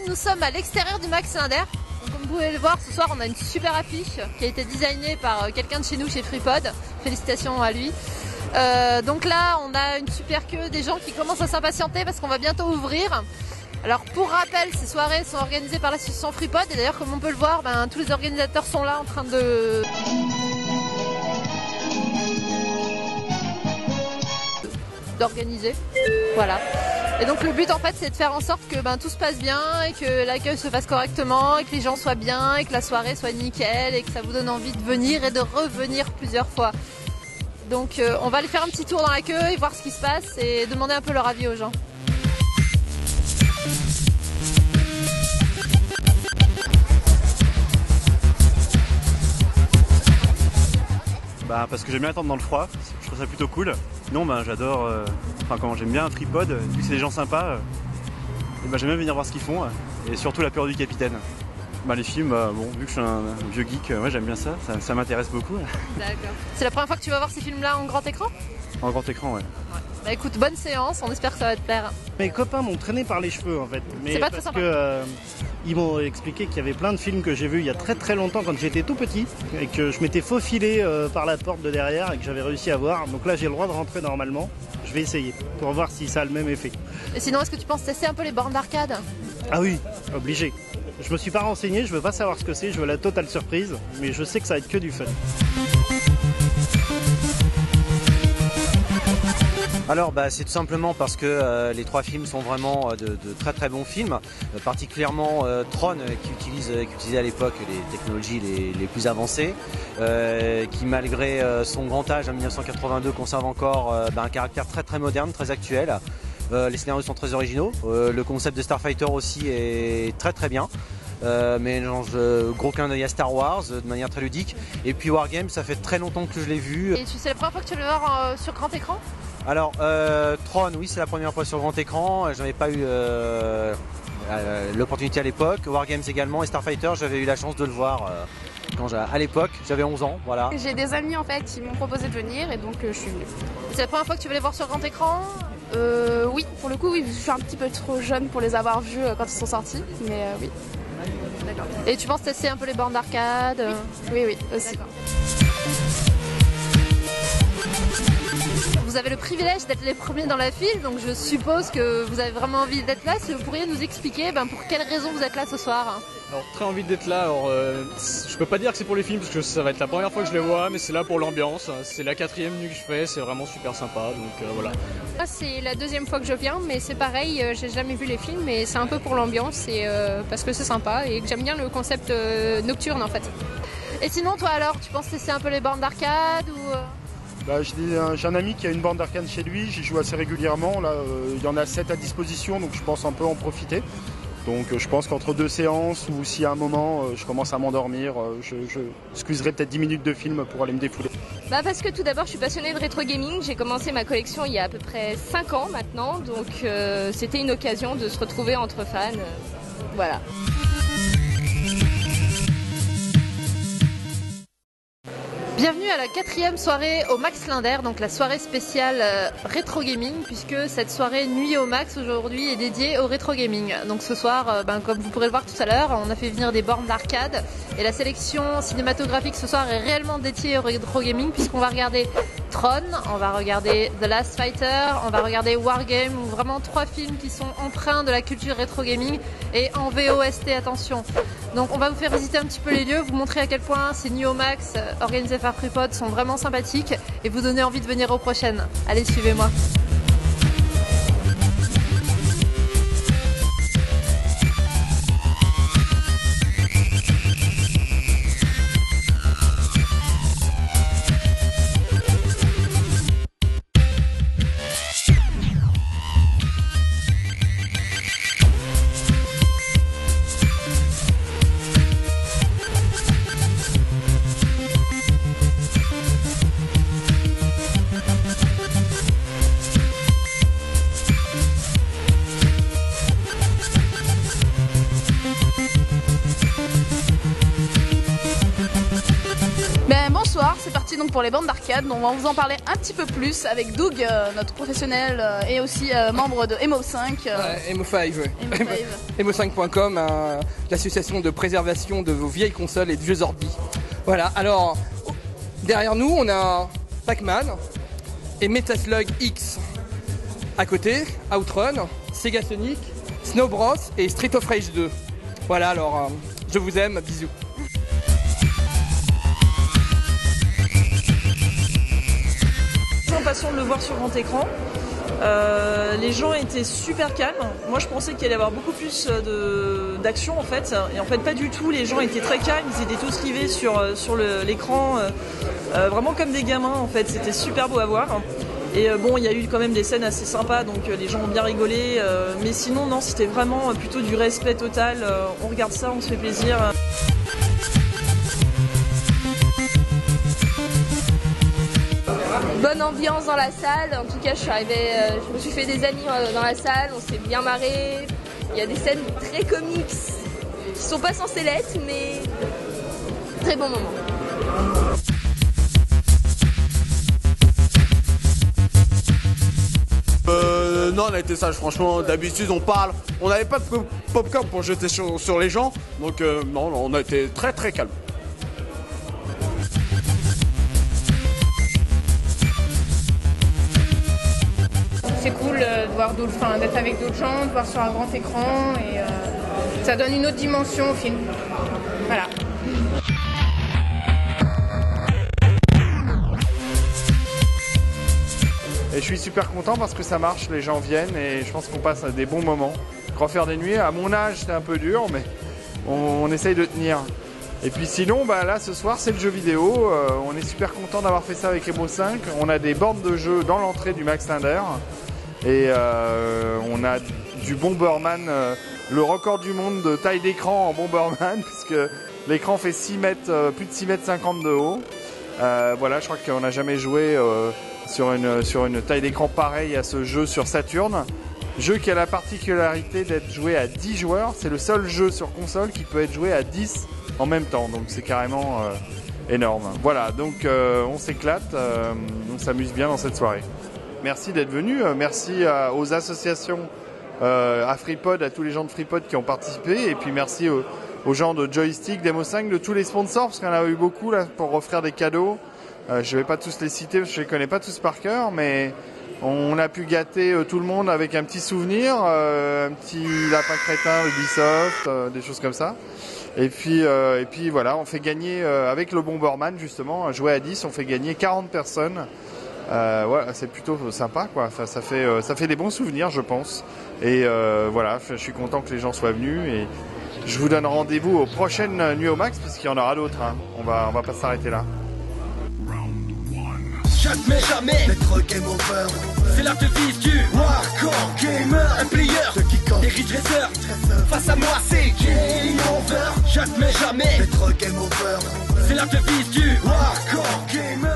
nous sommes à l'extérieur du Max Linder. Comme vous pouvez le voir, ce soir on a une super affiche qui a été designée par quelqu'un de chez nous, chez FreePod. Félicitations à lui. Donc là on a une super queue, des gens qui commencent à s'impatienter parce qu'on va bientôt ouvrir. Alors pour rappel, ces soirées sont organisées par l'association FreePod et d'ailleurs comme on peut le voir, tous les organisateurs sont là en train d'organiser. Voilà. Et donc le but en fait c'est de faire en sorte que tout se passe bien et que l'accueil se fasse correctement et que les gens soient bien et que la soirée soit nickel et que ça vous donne envie de venir et de revenir plusieurs fois. Donc on va aller faire un petit tour dans l'accueil, voir ce qui se passe et demander un peu leur avis aux gens. Parce que j'aime bien attendre dans le froid, je trouve ça plutôt cool. Non, j'adore, j'aime bien FreePod, vu que c'est des gens sympas, j'aime bien venir voir ce qu'ils font, et surtout La peur du capitaine. Les films, vu que je suis un vieux geek, j'aime bien ça m'intéresse beaucoup. D'accord. C'est la première fois que tu vas voir ces films-là en grand écran ? En grand écran, ouais. Écoute, bonne séance, on espère que ça va te plaire. Mes copains m'ont traîné par les cheveux en fait. C'est pas très sympa. Ils m'ont expliqué qu'il y avait plein de films que j'ai vus il y a très très longtemps quand j'étais tout petit et que je m'étais faufilé par la porte de derrière et que j'avais réussi à voir. Donc là j'ai le droit de rentrer normalement. Je vais essayer pour voir si ça a le même effet. Et sinon, est-ce que tu penses tester un peu les bornes d'arcade ? Ah oui, obligé. Je me suis pas renseigné, je veux pas savoir ce que c'est, je veux la totale surprise, mais je sais que ça va être que du fun. Alors c'est tout simplement parce que les trois films sont vraiment de très très bons films, particulièrement Tron qui utilisait à l'époque les technologies les plus avancées, qui malgré son grand âge en 1982 conserve encore un caractère très très moderne, très actuel. Les scénarios sont très originaux, le concept de Starfighter aussi est très très bien. Mélange gros clin d'œil à Star Wars de manière très ludique. Et puis Wargame, ça fait très longtemps que je l'ai vu. Et c'est la première fois que tu vas le voir sur grand écran ? Alors Tron, oui, c'est la première fois sur grand écran. J'en avais pas eu l'opportunité à l'époque. Wargames également et Starfighter, j'avais eu la chance de le voir à l'époque. J'avais 11 ans, voilà. J'ai des amis en fait qui m'ont proposé de venir et donc je suis venue. C'est la première fois que tu vas les voir sur grand écran ? Oui, pour le coup, oui, je suis un petit peu trop jeune pour les avoir vus quand ils sont sortis, mais oui. D'accord. Et tu penses tester un peu les bornes d'arcade ? Oui, aussi. Vous avez le privilège d'être les premiers dans la file, donc je suppose que vous avez vraiment envie d'être là. Si vous pourriez nous expliquer pour quelles raisons vous êtes là ce soir ? Alors très envie d'être là, je peux pas dire que c'est pour les films parce que ça va être la première fois que je les vois, mais c'est là pour l'ambiance, c'est la 4e nuit que je fais, c'est vraiment super sympa, donc voilà. Là c'est la 2e fois que je viens, mais c'est pareil, j'ai jamais vu les films, mais c'est un peu pour l'ambiance et parce que c'est sympa et que j'aime bien le concept nocturne en fait. Et sinon toi alors, tu penses tester un peu les bornes d'arcade ou... J'ai un ami qui a une borne d'arcade chez lui, j'y joue assez régulièrement, là il y en a 7 à disposition donc je pense un peu en profiter. Donc je pense qu'entre 2 séances ou si à un moment je commence à m'endormir, je excuserai peut-être 10 minutes de film pour aller me défouler. Parce que tout d'abord je suis passionnée de rétro gaming, j'ai commencé ma collection il y a à peu près 5 ans maintenant, donc c'était une occasion de se retrouver entre fans, voilà. Bienvenue à la 4e soirée au Max Linder, donc la soirée spéciale rétro gaming, puisque cette soirée Nuit au Max aujourd'hui est dédiée au rétro gaming. Donc ce soir, comme vous pourrez le voir tout à l'heure, on a fait venir des bornes d'arcade et la sélection cinématographique ce soir est réellement dédiée au rétro gaming puisqu'on va regarder Tron, on va regarder The Last Fighter, on va regarder Wargame, vraiment 3 films qui sont empreints de la culture rétro gaming et en VOST, attention. Donc on va vous faire visiter un petit peu les lieux, vous montrer à quel point ces Nuits au Max organisées par FreePod sont vraiment sympathiques et vous donner envie de venir aux prochaines. Allez, suivez-moi. soir, c'est parti donc pour les bandes d'arcade. On va vous en parler un petit peu plus avec Doug, notre professionnel et aussi membre de Emo5. Emo5, Emo5.com, l'association de préservation de vos vieilles consoles et de vieux ordi. Voilà, alors derrière nous on a Pac-Man et Metaslug X. À côté, Outrun, Sega Sonic, Snow Bros et Street of Rage 2. Voilà, alors je vous aime, bisous. Passion de le voir sur grand écran. Les gens étaient super calmes. Moi je pensais qu'il allait y avoir beaucoup plus d'action en fait. Et en fait pas du tout, les gens étaient très calmes, ils étaient tous rivés sur l'écran, vraiment comme des gamins en fait, c'était super beau à voir. Et bon, il y a eu quand même des scènes assez sympas, donc les gens ont bien rigolé. Mais sinon non, c'était vraiment plutôt du respect total. On regarde ça, on se fait plaisir. Bonne ambiance dans la salle, en tout cas je me suis fait des amis dans la salle, on s'est bien marré. Il y a des scènes très comiques qui sont pas censées l'être, mais très bon moment. Non, on a été sage, franchement. D'habitude, on parle. On n'avait pas de popcorn pour jeter sur les gens, donc non, on a été très très calme. C'est cool de voir d'être avec d'autres gens, de voir sur un grand écran et ça donne une autre dimension au film. Voilà. Et je suis super content parce que ça marche, les gens viennent et je pense qu'on passe des bons moments. Refaire des nuits, à mon âge c'était un peu dur, mais on essaye de tenir. Et puis sinon, là ce soir c'est le jeu vidéo, on est super content d'avoir fait ça avec Emo5. On a des bornes de jeu dans l'entrée du Max Linder. Et on a du Bomberman, le record du monde de taille d'écran en Bomberman, puisque l'écran fait 6 mètres, plus de 6 mètres 50 de haut. Voilà, je crois qu'on n'a jamais joué sur une taille d'écran pareille à ce jeu sur Saturn. Jeu qui a la particularité d'être joué à 10 joueurs. C'est le seul jeu sur console qui peut être joué à 10 en même temps. Donc c'est carrément énorme. Voilà, donc on s'éclate, on s'amuse bien dans cette soirée. Merci d'être venu, merci aux associations, à FreePod, à tous les gens de FreePod qui ont participé, et puis merci aux gens de Joystick, d'Emo5, de tous les sponsors, parce qu'il y en a eu beaucoup là pour offrir des cadeaux. Je ne vais pas tous les citer parce que je ne les connais pas tous par cœur, mais on a pu gâter tout le monde avec un petit souvenir, un petit lapin crétin Ubisoft, des choses comme ça. Et puis voilà, on fait gagner, avec le Bomberman justement, jouer à 10, on fait gagner 40 personnes. Ouais, c'est plutôt sympa quoi. Enfin, ça fait des bons souvenirs je pense. Et voilà, je suis content que les gens soient venus et je vous donne rendez-vous aux prochaines Nuits au Max parce qu'il y en aura d'autres. Hein. On va pas s'arrêter là. Jamais Maître Game Over. C'est l'art de vie du hardcore gamer. Un player des Ridge Racer. Face à moi c'est Game Over. Jamais Maître Game Over. C'est l'art de vie du hardcore gamer.